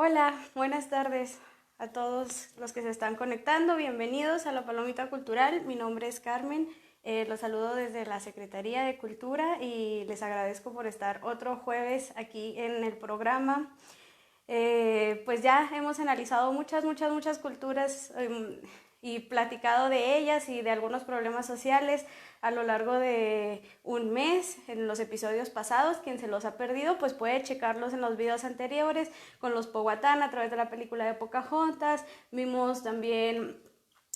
Hola, buenas tardes a todos los que se están conectando. Bienvenidos a la Palomita Cultural. Mi nombre es Carmen. Los saludo desde la Secretaría de Cultura y les agradezco por estar otro jueves aquí en el programa. Pues ya hemos analizado muchas culturas y platicado de ellas y de algunos problemas sociales a lo largo de un mes en los episodios pasados. Quien se los ha perdido pues puede checarlos en los videos anteriores con los Powhatan a través de la película de Pocahontas. Vimos también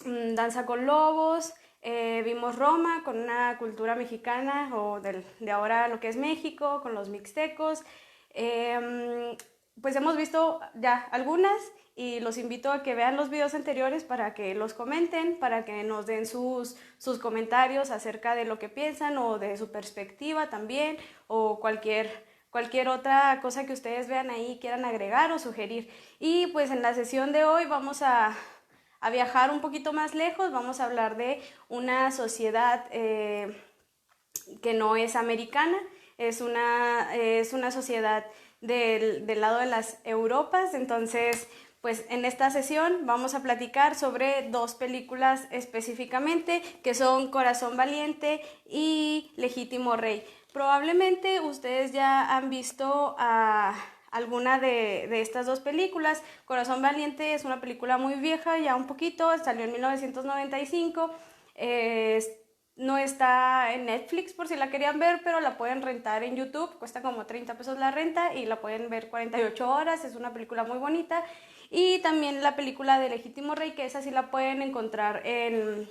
Danza con Lobos. Vimos Roma con una cultura mexicana o de ahora lo que es México, con los mixtecos. Pues hemos visto ya algunas y los invito a que vean los videos anteriores para que los comenten, para que nos den sus comentarios acerca de lo que piensan o de su perspectiva también, o cualquier otra cosa que ustedes vean ahí, quieran agregar o sugerir. Y pues en la sesión de hoy vamos a viajar un poquito más lejos. Vamos a hablar de una sociedad que no es americana, es una sociedad del lado de las Europas. Entonces, pues en esta sesión vamos a platicar sobre dos películas específicamente, que son Corazón Valiente y Legítimo Rey. Probablemente ustedes ya han visto alguna de estas dos películas. Corazón Valiente es una película muy vieja, ya un poquito, salió en 1995. No está en Netflix por si la querían ver, pero la pueden rentar en YouTube. Cuesta como 30 pesos la renta y la pueden ver 48 horas. Es una película muy bonita. Y también la película de Legítimo Rey, que esa sí la pueden encontrar en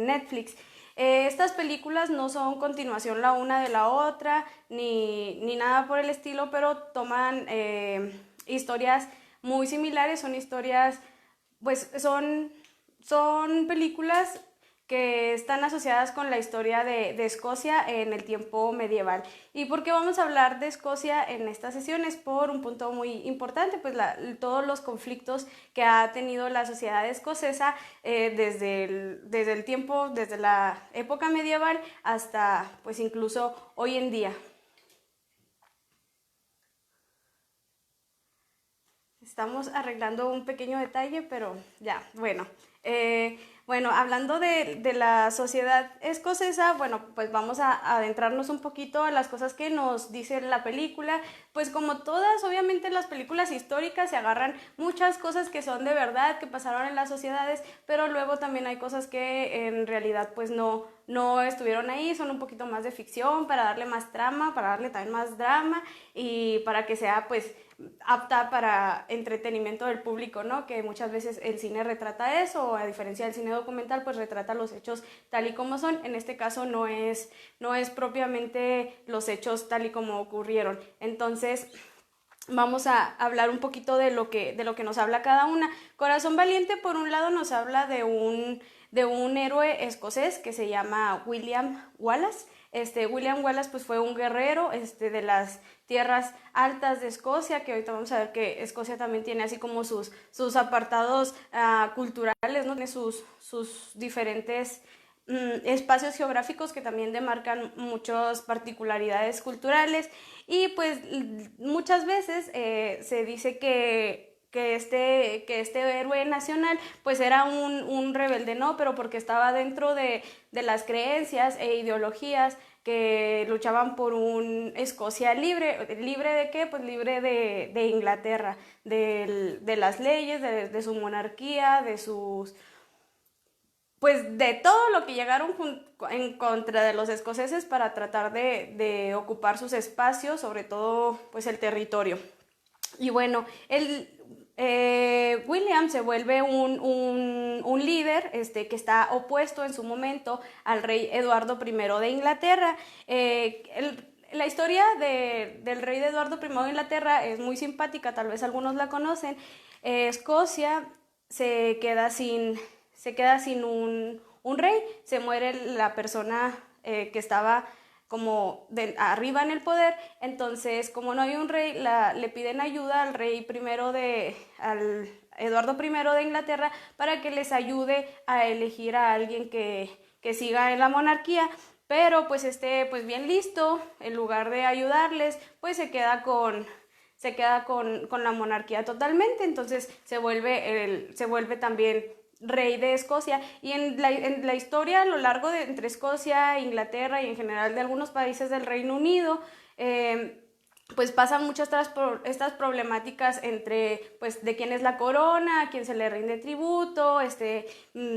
Netflix. Estas películas no son continuación la una de la otra, ni nada por el estilo, pero toman historias muy similares. Son historias, pues son películas que están asociadas con la historia de Escocia en el tiempo medieval. ¿Y por qué vamos a hablar de Escocia en estas sesiones? Por un punto muy importante, pues todos los conflictos que ha tenido la sociedad escocesa desde el tiempo, desde la época medieval hasta pues incluso hoy en día. Estamos arreglando un pequeño detalle, pero ya, bueno. Bueno, hablando de la sociedad escocesa, bueno, pues vamos a adentrarnos un poquito a las cosas que nos dice la película. Pues como todas, obviamente las películas históricas se agarran muchas cosas que son de verdad, que pasaron en las sociedades, pero luego también hay cosas que en realidad pues no estuvieron ahí, son un poquito más de ficción para darle más trama, para darle también más drama y para que sea pues apta para entretenimiento del público, ¿no? Que muchas veces el cine retrata eso, o a diferencia del cine documental, pues retrata los hechos tal y como son. En este caso no es propiamente los hechos tal y como ocurrieron. Entonces, vamos a hablar un poquito de lo que nos habla cada una. Corazón Valiente, por un lado, nos habla de un héroe escocés que se llama William Wallace. William Wallace pues fue un guerrero de las tierras altas de Escocia, que ahorita vamos a ver que Escocia también tiene así como sus apartados culturales, ¿no? Tiene sus diferentes espacios geográficos que también demarcan muchas particularidades culturales. Y pues muchas veces se dice que este héroe nacional pues era un rebelde, ¿no? Pero porque estaba dentro de las creencias e ideologías que luchaban por un Escocia libre. ¿Libre de qué? Pues libre de Inglaterra, de las leyes, de su monarquía, pues de todo lo que llegaron en contra de los escoceses para tratar de ocupar sus espacios, sobre todo pues el territorio. Y bueno, William se vuelve un líder que está opuesto en su momento al rey Eduardo I de Inglaterra. La historia del rey de Eduardo I de Inglaterra es muy simpática, tal vez algunos la conocen. Escocia se queda sin un rey, se muere la persona que estaba como arriba en el poder. Entonces, como no hay un rey, le piden ayuda al rey al Eduardo I de Inglaterra, para que les ayude a elegir a alguien que siga en la monarquía. Pero pues pues bien listo, en lugar de ayudarles, pues se queda con la monarquía totalmente, entonces se vuelve también rey de Escocia. Y en la historia a lo largo de entre Escocia, Inglaterra y en general de algunos países del Reino Unido, pues pasan muchas estas problemáticas entre, pues, de quién es la corona, a quién se le rinde tributo,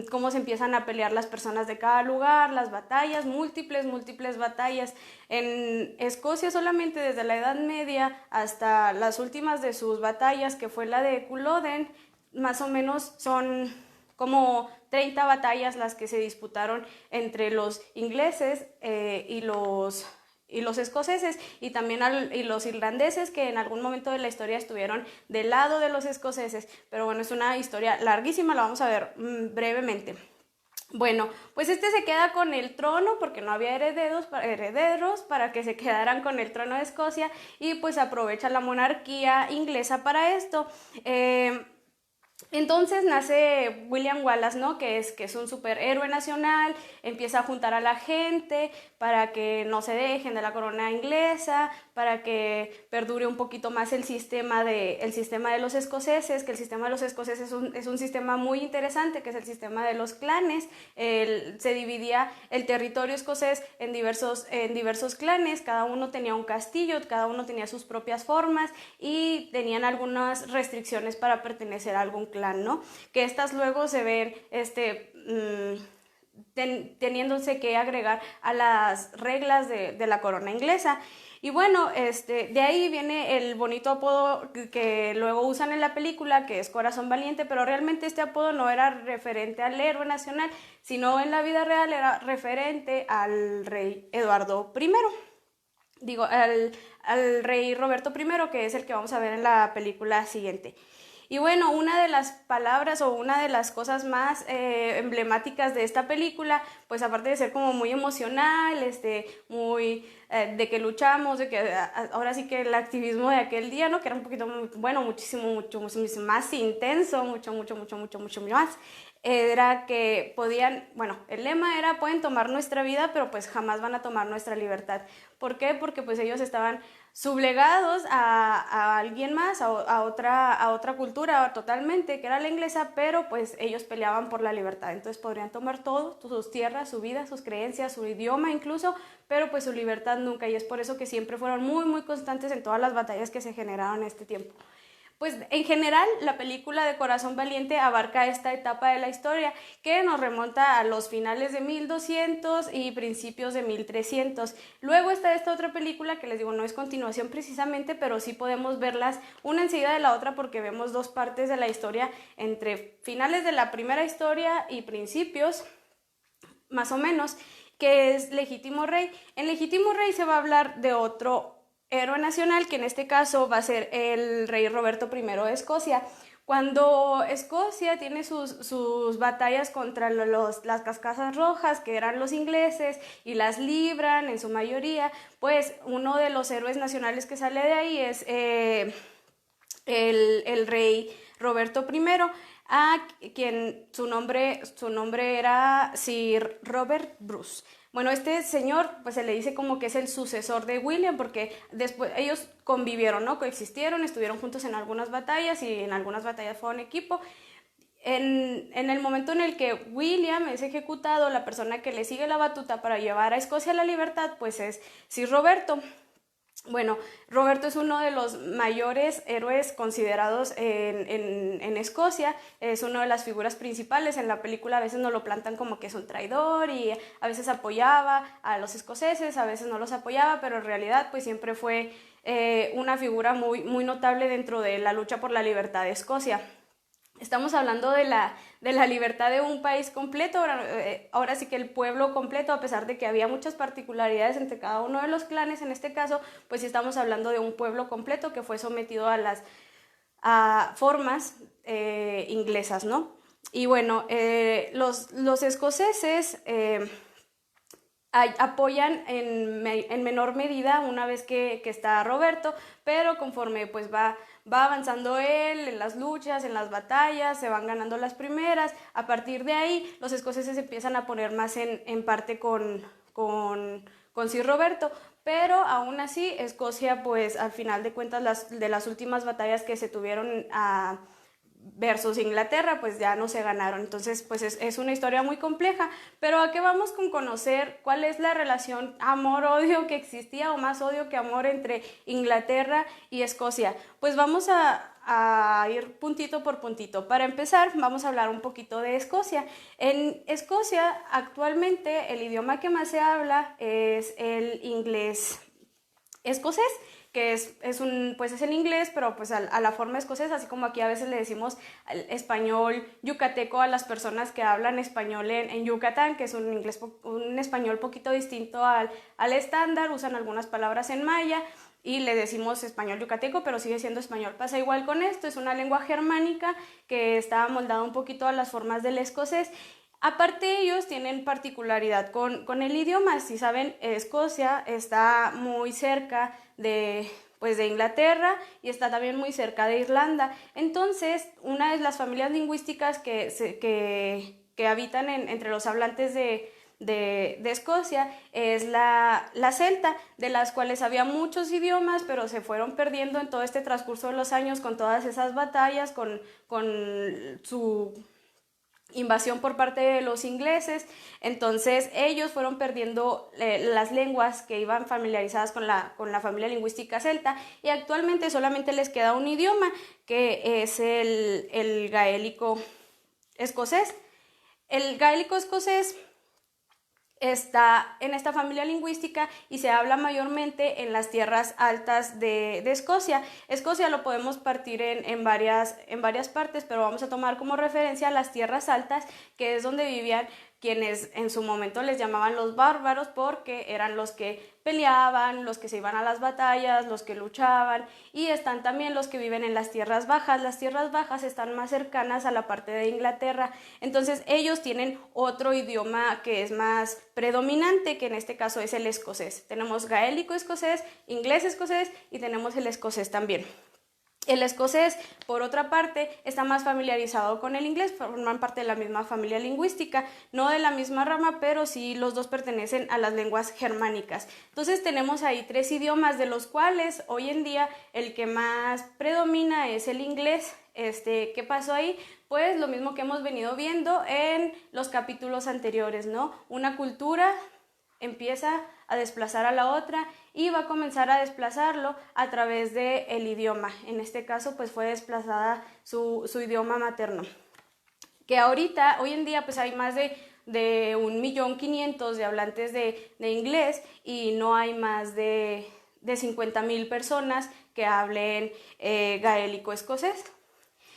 cómo se empiezan a pelear las personas de cada lugar, las batallas, múltiples batallas. En Escocia solamente desde la Edad Media hasta las últimas de sus batallas, que fue la de Culloden, más o menos son como 30 batallas las que se disputaron entre los ingleses y los escoceses, y también y los irlandeses, que en algún momento de la historia estuvieron del lado de los escoceses. Pero bueno, es una historia larguísima, la vamos a ver brevemente. Bueno, pues se queda con el trono porque no había herederos para que se quedaran con el trono de Escocia, y pues aprovecha la monarquía inglesa para esto. Entonces nace William Wallace, ¿no? Que es un superhéroe nacional, empieza a juntar a la gente para que no se dejen de la corona inglesa, para que perdure un poquito más el sistema de los escoceses, que el sistema de los escoceses es un sistema muy interesante, que es el sistema de los clanes. Se dividía el territorio escocés en diversos clanes, cada uno tenía un castillo, cada uno tenía sus propias formas y tenían algunas restricciones para pertenecer a algún clan, ¿no? Que estas luego se ven teniéndose que agregar a las reglas de la corona inglesa. Y bueno, de ahí viene el bonito apodo que luego usan en la película, que es Corazón Valiente, pero realmente este apodo no era referente al héroe nacional, sino en la vida real era referente al rey Eduardo I. Digo, al rey Roberto I, que es el que vamos a ver en la película siguiente. Y bueno, una de las palabras o una de las cosas más emblemáticas de esta película, pues aparte de ser como muy emocional, muy de que luchamos, de que ahora sí que el activismo de aquel día, ¿no? Que era un poquito, bueno, muchísimo más intenso, mucho más. Era que podían, bueno, el lema era: pueden tomar nuestra vida, pero pues jamás van a tomar nuestra libertad. ¿Por qué? Porque pues ellos estaban sublegados a alguien más, a otra cultura totalmente, que era la inglesa, pero pues ellos peleaban por la libertad. Entonces podrían tomar todo, sus tierras, su vida, sus creencias, su idioma incluso, pero pues su libertad nunca, y es por eso que siempre fueron muy constantes en todas las batallas que se generaron en este tiempo. Pues en general la película de Corazón Valiente abarca esta etapa de la historia que nos remonta a los finales de 1200 y principios de 1300. Luego está esta otra película que les digo no es continuación precisamente, pero sí podemos verlas una enseguida de la otra porque vemos dos partes de la historia entre finales de la primera historia y principios, más o menos, que es Legítimo Rey. En Legítimo Rey se va a hablar de otro héroe nacional, que en este caso va a ser el rey Roberto I de Escocia. Cuando Escocia tiene sus batallas contra las cascazas rojas, que eran los ingleses, y las libran en su mayoría, pues uno de los héroes nacionales que sale de ahí es el rey Roberto I, a quien su nombre era Sir Robert Bruce. Bueno, este señor pues se le dice como que es el sucesor de William, porque después ellos convivieron, ¿no? Coexistieron, estuvieron juntos en algunas batallas y en algunas batallas fueron equipo. En el momento en el que William es ejecutado, la persona que le sigue la batuta para llevar a Escocia a la libertad pues es Sir Roberto. Bueno, Roberto es uno de los mayores héroes considerados en Escocia, es una de las figuras principales. En la película a veces nos lo plantan como que es un traidor y a veces apoyaba a los escoceses, a veces no los apoyaba, pero en realidad pues siempre fue una figura muy notable dentro de la lucha por la libertad de Escocia. Estamos hablando de la libertad de un país completo, ahora sí que el pueblo completo, a pesar de que había muchas particularidades entre cada uno de los clanes, en este caso, pues sí estamos hablando de un pueblo completo que fue sometido a las formas inglesas, ¿no? Y bueno, los escoceses apoyan en menor medida una vez que está Roberto, pero conforme pues va avanzando él en las luchas, en las batallas, se van ganando las primeras. A partir de ahí los escoceses empiezan a poner más en parte con Sir Roberto, pero aún así Escocia, pues al final de cuentas, de las últimas batallas que se tuvieron versus Inglaterra, pues ya no se ganaron. Entonces, pues es una historia muy compleja, pero ¿a qué vamos con conocer cuál es la relación amor-odio que existía, o más odio que amor, entre Inglaterra y Escocia? Pues vamos a ir puntito por puntito. Para empezar, vamos a hablar un poquito de Escocia. En Escocia, actualmente, el idioma que más se habla es el inglés escocés, que pues es el inglés, pero pues a la forma escocesa, así como aquí a veces le decimos español yucateco a las personas que hablan español en Yucatán, que es un español poquito distinto al estándar, usan algunas palabras en maya y le decimos español yucateco, pero sigue siendo español. Pasa igual con esto, es una lengua germánica que está moldada un poquito a las formas del escocés. Aparte, ellos tienen particularidad con el idioma. Si saben, Escocia está muy cerca pues de Inglaterra y está también muy cerca de Irlanda. Entonces, una de las familias lingüísticas que habitan entre los hablantes de Escocia es la celta, de las cuales había muchos idiomas, pero se fueron perdiendo en todo este transcurso de los años con todas esas batallas, con su invasión por parte de los ingleses. Entonces ellos fueron perdiendo las lenguas que iban familiarizadas con la familia lingüística celta, y actualmente solamente les queda un idioma, que es el gaélico escocés. El gaélico escocés está en esta familia lingüística y se habla mayormente en las tierras altas de Escocia. Escocia lo podemos partir en varias partes, pero vamos a tomar como referencia las tierras altas, que es donde vivían quienes en su momento les llamaban los bárbaros, porque eran los que peleaban, los que se iban a las batallas, los que luchaban, y están también los que viven en las tierras bajas. Las tierras bajas están más cercanas a la parte de Inglaterra, entonces ellos tienen otro idioma que es más predominante, que en este caso es el escocés. Tenemos gaélico escocés, inglés escocés y tenemos el escocés también. El escocés, por otra parte, está más familiarizado con el inglés, forman parte de la misma familia lingüística, no de la misma rama, pero sí los dos pertenecen a las lenguas germánicas. Entonces tenemos ahí 3 idiomas, de los cuales hoy en día el que más predomina es el inglés. ¿Qué pasó ahí? Pues lo mismo que hemos venido viendo en los capítulos anteriores, ¿no? Una cultura empieza a desplazar a la otra y va a comenzar a desplazarlo a través del idioma. En este caso, pues fue desplazada su idioma materno. Que ahorita, hoy en día, pues hay más de 1.500.000 de hablantes de inglés, y no hay más de 50.000 personas que hablen gaélico escocés.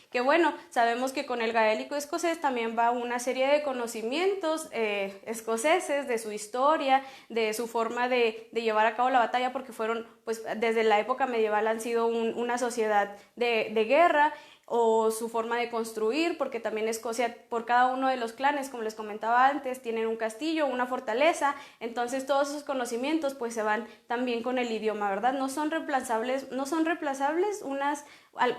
Que bueno, sabemos que con el gaélico escocés también va una serie de conocimientos escoceses, de su historia, de su forma de llevar a cabo la batalla, porque fueron, pues desde la época medieval han sido una sociedad de guerra, o su forma de construir, porque también Escocia, por cada uno de los clanes, como les comentaba antes, tienen un castillo, una fortaleza. Entonces todos esos conocimientos pues se van también con el idioma, ¿verdad? No son reemplazables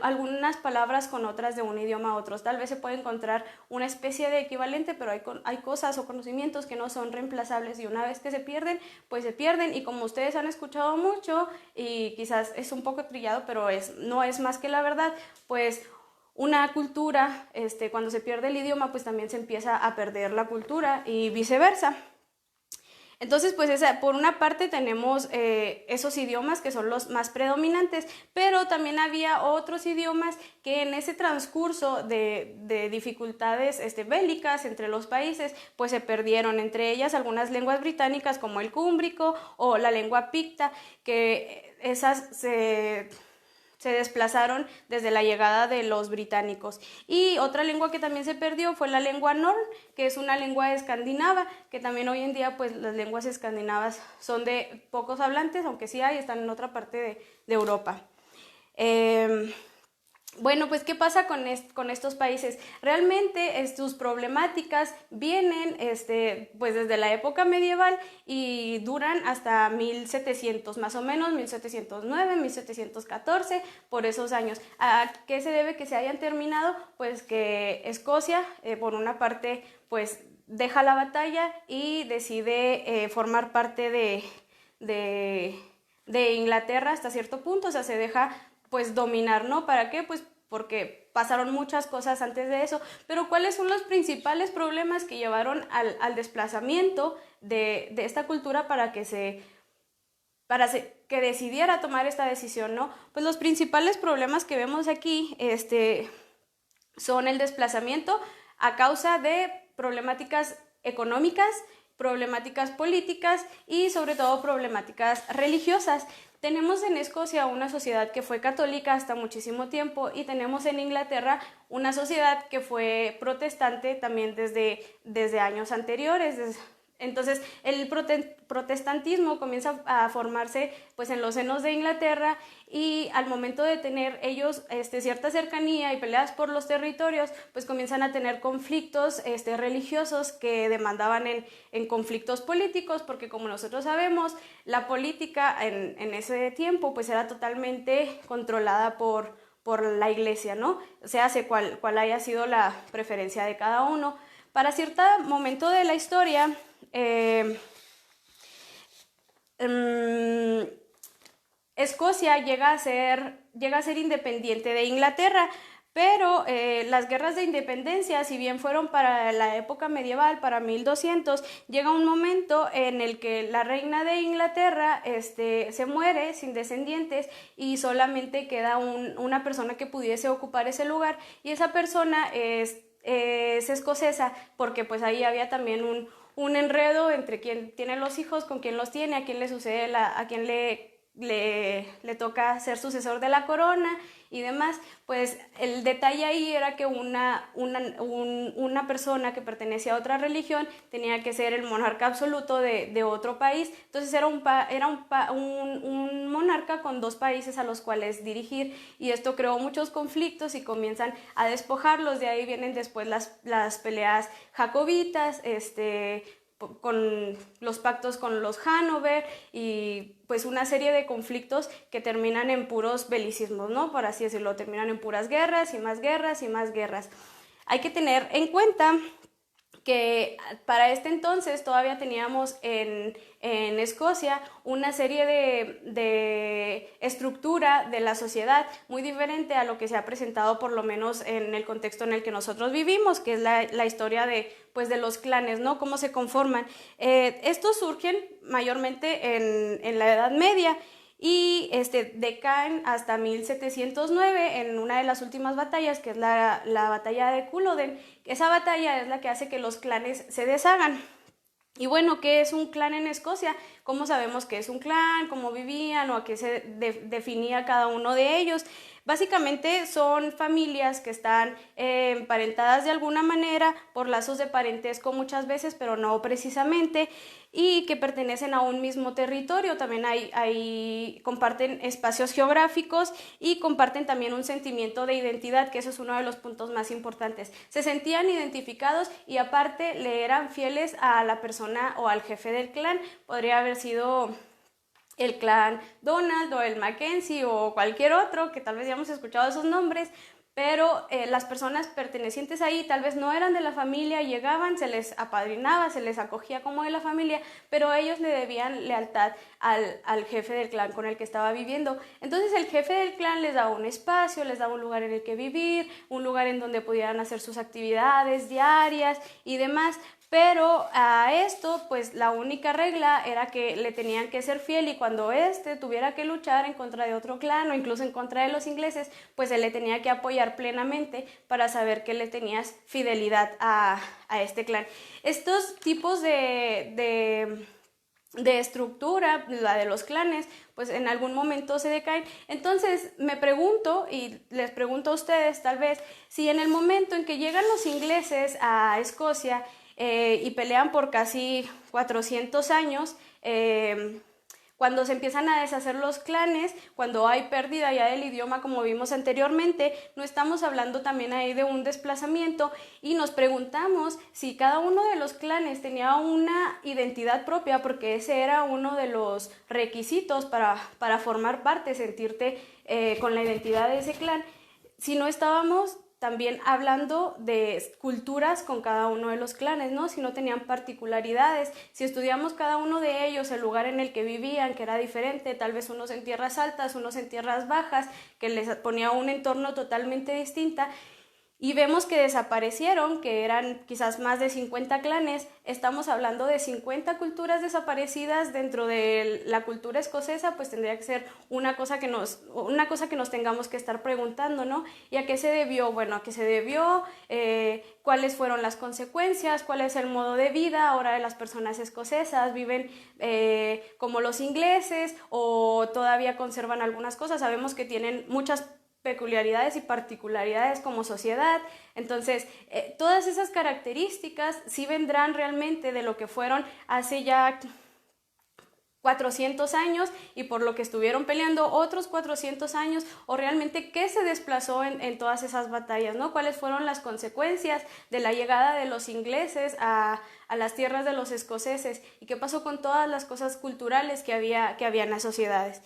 algunas palabras con otras de un idioma a otro. Tal vez se puede encontrar una especie de equivalente, pero hay cosas o conocimientos que no son reemplazables, y una vez que se pierden, pues se pierden. Y como ustedes han escuchado mucho, y quizás es un poco trillado, pero no es más que la verdad, pues una cultura, cuando se pierde el idioma, pues también se empieza a perder la cultura, y viceversa. Entonces, pues por una parte tenemos esos idiomas que son los más predominantes, pero también había otros idiomas que en ese transcurso de dificultades bélicas entre los países, pues se perdieron. Entre ellas algunas lenguas británicas, como el cúmbrico o la lengua picta, que esas se desplazaron desde la llegada de los británicos. Y otra lengua que también se perdió fue la lengua norn, que es una lengua escandinava, que también hoy en día pues las lenguas escandinavas son de pocos hablantes, aunque sí hay, están en otra parte de Europa. Bueno, pues ¿qué pasa con estos países? Realmente sus problemáticas vienen pues desde la época medieval y duran hasta 1700, más o menos 1709, 1714, por esos años. ¿A qué se debe que se hayan terminado? Pues que Escocia, por una parte, pues deja la batalla y decide formar parte de Inglaterra hasta cierto punto, o sea, se deja pues dominar, ¿no? ¿Para qué? Pues porque pasaron muchas cosas antes de eso, pero ¿cuáles son los principales problemas que llevaron al desplazamiento de esta cultura para que que decidiera tomar esta decisión, ¿no? Pues los principales problemas que vemos aquí son el desplazamiento a causa de problemáticas económicas, problemáticas políticas y sobre todo problemáticas religiosas. Tenemos en Escocia una sociedad que fue católica hasta muchísimo tiempo y tenemos en Inglaterra una sociedad que fue protestante también desde años anteriores. Entonces el protestantismo comienza a formarse pues en los senos de Inglaterra y al momento de tener ellos cierta cercanía y peleas por los territorios, pues comienzan a tener conflictos religiosos que demandaban en conflictos políticos, porque como nosotros sabemos, la política en ese tiempo pues era totalmente controlada por la iglesia, ¿no? O sea, cuál haya sido la preferencia de cada uno. Para cierto momento de la historia, Escocia llega a ser independiente de Inglaterra, pero las guerras de independencia, si bien fueron para la época medieval, para 1200, llega un momento en el que la reina de Inglaterra se muere sin descendientes y solamente queda una persona que pudiese ocupar ese lugar, y esa persona es escocesa, porque pues ahí había también un enredo entre quién tiene los hijos, con quién los tiene, a quién le sucede, a quién le toca ser sucesor de la corona y demás. Pues el detalle ahí era que una persona que pertenecía a otra religión tenía que ser el monarca absoluto de otro país. Entonces era un monarca con dos países a los cuales dirigir, y esto creó muchos conflictos y comienzan a despojarlos. De ahí vienen después las peleas jacobitas, con los pactos con los Hanover y pues una serie de conflictos que terminan en puros belicismos, ¿no? Por así decirlo, terminan en puras guerras y más guerras y más guerras. Hay que tener en cuenta que para este entonces todavía teníamos en Escocia una serie de estructura de la sociedad muy diferente a lo que se ha presentado, por lo menos en el contexto en el que nosotros vivimos, que es la historia de los clanes, ¿no? Cómo se conforman. Estos surgen mayormente en la Edad Media y decaen hasta 1709 en una de las últimas batallas, que es la batalla de Culloden. Esa batalla es la que hace que los clanes se deshagan. Y bueno, ¿qué es un clan en Escocia? ¿Cómo sabemos qué es un clan? ¿Cómo vivían? ¿O a qué se definía cada uno de ellos? Básicamente son familias que están emparentadas de alguna manera por lazos de parentesco muchas veces, pero no precisamente, y que pertenecen a un mismo territorio. También comparten espacios geográficos y comparten también un sentimiento de identidad, que eso es uno de los puntos más importantes. Se sentían identificados y aparte le eran fieles a la persona o al jefe del clan. Podría haber sido el clan Donald o el Mackenzie o cualquier otro, que tal vez ya hemos escuchado esos nombres, pero las personas pertenecientes ahí tal vez no eran de la familia, llegaban, se les apadrinaba, se les acogía como de la familia, pero ellos le debían lealtad al jefe del clan con el que estaba viviendo. Entonces el jefe del clan les daba un espacio, les daba un lugar en el que vivir, un lugar en donde pudieran hacer sus actividades diarias y demás. Pero a esto, pues la única regla era que le tenían que ser fiel, y cuando tuviera que luchar en contra de otro clan o incluso en contra de los ingleses, pues él le tenía que apoyar plenamente para saber que le tenías fidelidad a este clan. Estos tipos de estructura, la de los clanes, pues en algún momento se decaen. Entonces me pregunto, y les pregunto a ustedes tal vez, si en el momento en que llegan los ingleses a Escocia y pelean por casi 400 años, cuando se empiezan a deshacer los clanes, cuando hay pérdida ya del idioma como vimos anteriormente, no estamos hablando también ahí de un desplazamiento, y nos preguntamos si cada uno de los clanes tenía una identidad propia, porque ese era uno de los requisitos para formar parte, sentirte con la identidad de ese clan. Si no estábamos también hablando de culturas con cada uno de los clanes, ¿no? Si no tenían particularidades, si estudiamos cada uno de ellos, el lugar en el que vivían, que era diferente, tal vez unos en tierras altas, unos en tierras bajas, que les ponía un entorno totalmente distinta, y vemos que desaparecieron, que eran quizás más de 50 clanes. Estamos hablando de 50 culturas desaparecidas dentro de la cultura escocesa, pues tendría que ser una cosa que nos tengamos que estar preguntando, ¿no? ¿Y a qué se debió? Bueno, ¿a qué se debió? ¿Cuáles fueron las consecuencias? ¿Cuál es el modo de vida ahora de las personas escocesas? ¿Viven como los ingleses o todavía conservan algunas cosas? Sabemos que tienen muchas peculiaridades y particularidades como sociedad. Entonces, todas esas características sí vendrán realmente de lo que fueron hace ya 400 años y por lo que estuvieron peleando otros 400 años, o realmente qué se desplazó en todas esas batallas, ¿no? ¿Cuáles fueron las consecuencias de la llegada de los ingleses a las tierras de los escoceses? ¿Y qué pasó con todas las cosas culturales que había en las sociedades?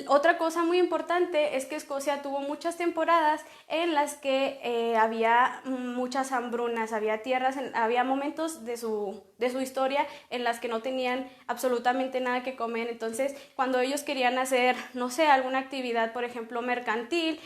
Otra cosa muy importante es que Escocia tuvo muchas temporadas en las que había muchas hambrunas, había momentos de su historia en las que no tenían absolutamente nada que comer. Entonces, cuando ellos querían hacer, no sé, alguna actividad, por ejemplo, mercantil,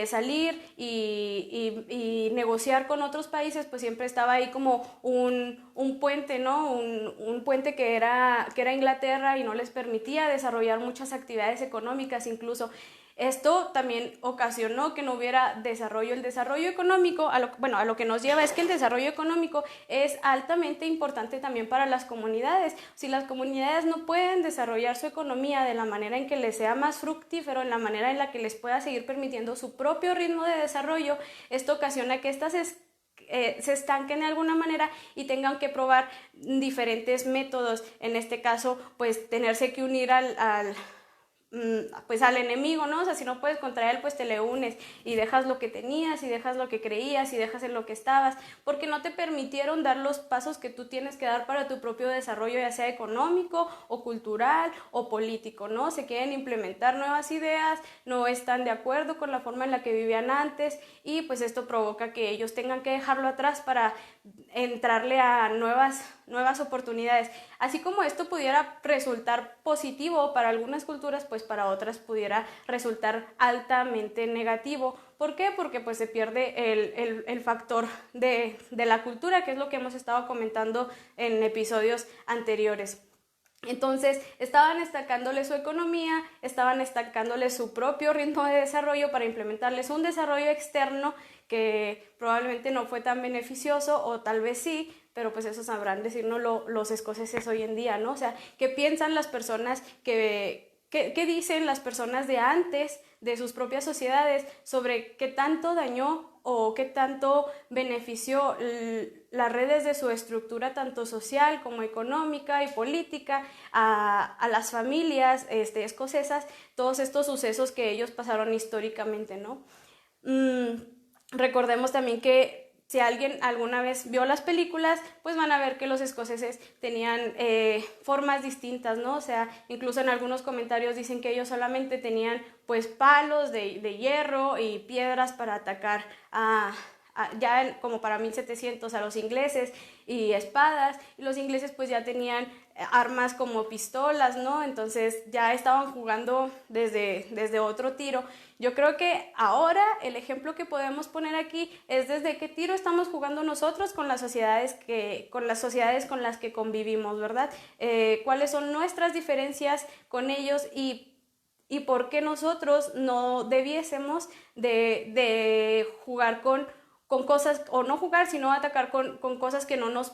salir y negociar con otros países, pues siempre estaba ahí como un puente, ¿no? Un puente que era Inglaterra y no les permitía desarrollar muchas actividades económicas. Incluso esto también ocasionó que no hubiera desarrollo. El desarrollo económico, a lo que nos lleva es que el desarrollo económico es altamente importante también para las comunidades. Si las comunidades no pueden desarrollar su economía de la manera en que les sea más fructífero, en la manera en la que les pueda seguir permitiendo su propio ritmo de desarrollo, esto ocasiona que estas se estanquen de alguna manera y tengan que probar diferentes métodos. En este caso, pues tenerse que unir pues al enemigo, ¿no? O sea, si no puedes contra él, pues te le unes y dejas lo que tenías y dejas lo que creías y dejas en lo que estabas, porque no te permitieron dar los pasos que tú tienes que dar para tu propio desarrollo, ya sea económico o cultural o político, ¿no? Se quieren implementar nuevas ideas, no están de acuerdo con la forma en la que vivían antes y pues esto provoca que ellos tengan que dejarlo atrás para entrarle a nuevas oportunidades. Así como esto pudiera resultar positivo para algunas culturas, pues para otras pudiera resultar altamente negativo. ¿Por qué? Porque pues se pierde el factor de la cultura, que es lo que hemos estado comentando en episodios anteriores. Entonces estaban estancándole su economía, estaban estancándole su propio ritmo de desarrollo para implementarles un desarrollo externo que probablemente no fue tan beneficioso, o tal vez sí, pero pues eso sabrán decirnos los escoceses hoy en día, ¿no? O sea, ¿qué piensan las personas ¿Qué dicen las personas de antes, de sus propias sociedades, sobre qué tanto dañó o qué tanto benefició las redes de su estructura, tanto social como económica y política, a las familias escocesas, todos estos sucesos que ellos pasaron históricamente, ¿no? Recordemos también que si alguien alguna vez vio las películas, pues van a ver que los escoceses tenían formas distintas, ¿no? O sea, incluso en algunos comentarios dicen que ellos solamente tenían pues palos de hierro y piedras para atacar ya como para 1700 a los ingleses, y espadas, y los ingleses pues ya tenían armas como pistolas, ¿no? Entonces ya estaban jugando desde otro tiro. Yo creo que ahora el ejemplo que podemos poner aquí es desde qué tiro estamos jugando nosotros con las sociedades con las que convivimos, ¿verdad? ¿Cuáles son nuestras diferencias con ellos y por qué nosotros no debiésemos de jugar con cosas, o no jugar, sino atacar con cosas que no nos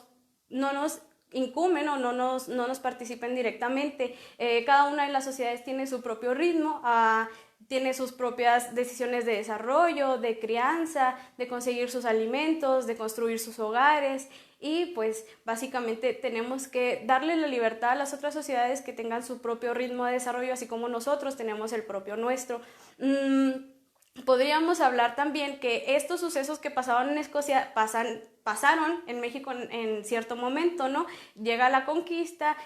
incumben o no nos participen directamente? Cada una de las sociedades tiene su propio ritmo, tiene sus propias decisiones de desarrollo, de crianza, de conseguir sus alimentos, de construir sus hogares, y pues básicamente tenemos que darle la libertad a las otras sociedades que tengan su propio ritmo de desarrollo, así como nosotros tenemos el propio nuestro. podríamos hablar también que estos sucesos que pasaron en Escocia pasaron en México en cierto momento, ¿no? Llega la conquista,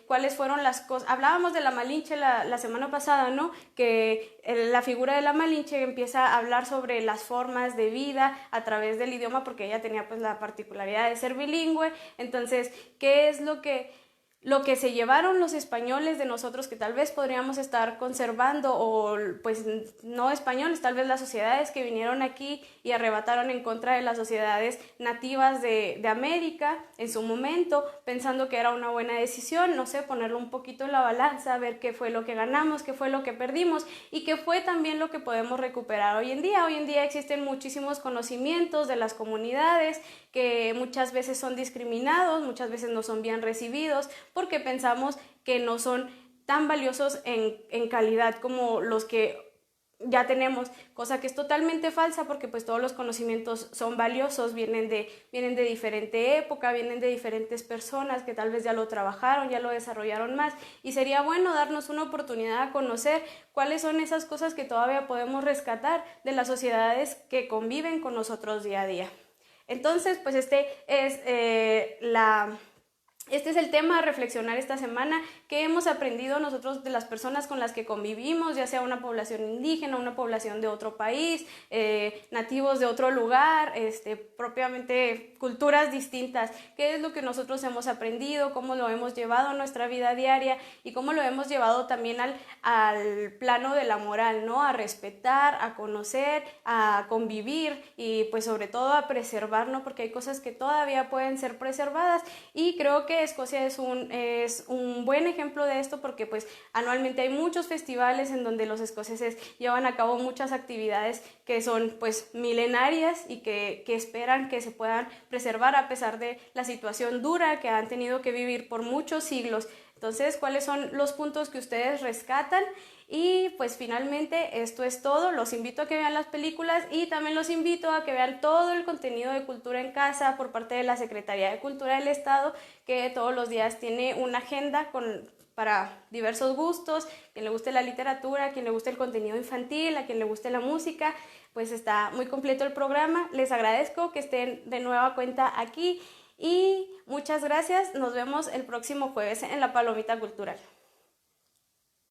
cuáles fueron las cosas. Hablábamos de la Malinche la semana pasada, ¿no? Que la figura de la Malinche empieza a hablar sobre las formas de vida a través del idioma, porque ella tenía pues la particularidad de ser bilingüe. Entonces, ¿qué es lo que se llevaron los españoles de nosotros, que tal vez podríamos estar conservando, o pues no españoles, tal vez las sociedades que vinieron aquí y arrebataron en contra de las sociedades nativas de América en su momento, pensando que era una buena decisión, no sé, ponerlo un poquito en la balanza, ver qué fue lo que ganamos, qué fue lo que perdimos y qué fue también lo que podemos recuperar hoy en día. Hoy en día existen muchísimos conocimientos de las comunidades que muchas veces son discriminados, muchas veces no son bien recibidos, porque pensamos que no son tan valiosos en calidad como los que ya tenemos, cosa que es totalmente falsa, porque pues todos los conocimientos son valiosos, vienen de diferente época, vienen de diferentes personas que tal vez ya lo trabajaron, ya lo desarrollaron más, y sería bueno darnos una oportunidad a conocer cuáles son esas cosas que todavía podemos rescatar de las sociedades que conviven con nosotros día a día. Entonces, pues este es el tema a reflexionar esta semana, que hemos aprendido nosotros de las personas con las que convivimos, ya sea una población indígena, una población de otro país, nativos de otro lugar, propiamente culturas distintas. ¿Qué es lo que nosotros hemos aprendido? ¿Cómo lo hemos llevado a nuestra vida diaria? Y cómo lo hemos llevado también al plano de la moral, ¿no? A respetar, a conocer, a convivir y pues sobre todo a preservar, ¿no? Porque hay cosas que todavía pueden ser preservadas, y creo que Escocia es un buen ejemplo de esto, porque pues anualmente hay muchos festivales en donde los escoceses llevan a cabo muchas actividades que son pues milenarias y que esperan que se puedan preservar a pesar de la situación dura que han tenido que vivir por muchos siglos. Entonces, ¿cuáles son los puntos que ustedes rescatan? Y pues finalmente esto es todo. Los invito a que vean las películas y también los invito a que vean todo el contenido de Cultura en Casa por parte de la Secretaría de Cultura del Estado, que todos los días tiene una agenda para diversos gustos. A quien le guste la literatura, a quien le guste el contenido infantil, a quien le guste la música, pues está muy completo el programa. Les agradezco que estén de nueva cuenta aquí y muchas gracias. Nos vemos el próximo jueves en La Palomita Cultural.